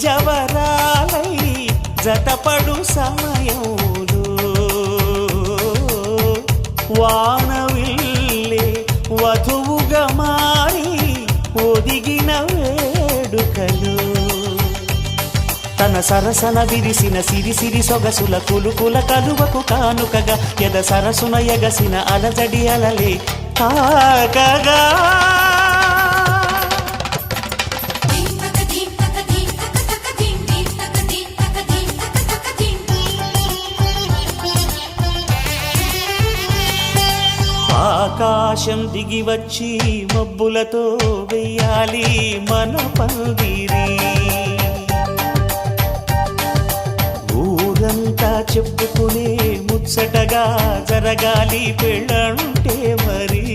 జవరాలై జతపడు సమయంలో వానవిల్లే వధువుగా మారి ఒదిగిన వేడుకలు తన సరసన విరిసిన సిరిసిరి సొగసుల కులుకుల కలువకు కానుకగా ఎద సరసున ఎగసిన అలజడి అలలే తాకగా ఆకాశం దిగి వచ్చి మబ్బులతో వెయ్యాలి మన పందిరి ఊరంతా చెప్పుకునే ముచ్చటగా జరగాలి పెళ్ళంటే మరి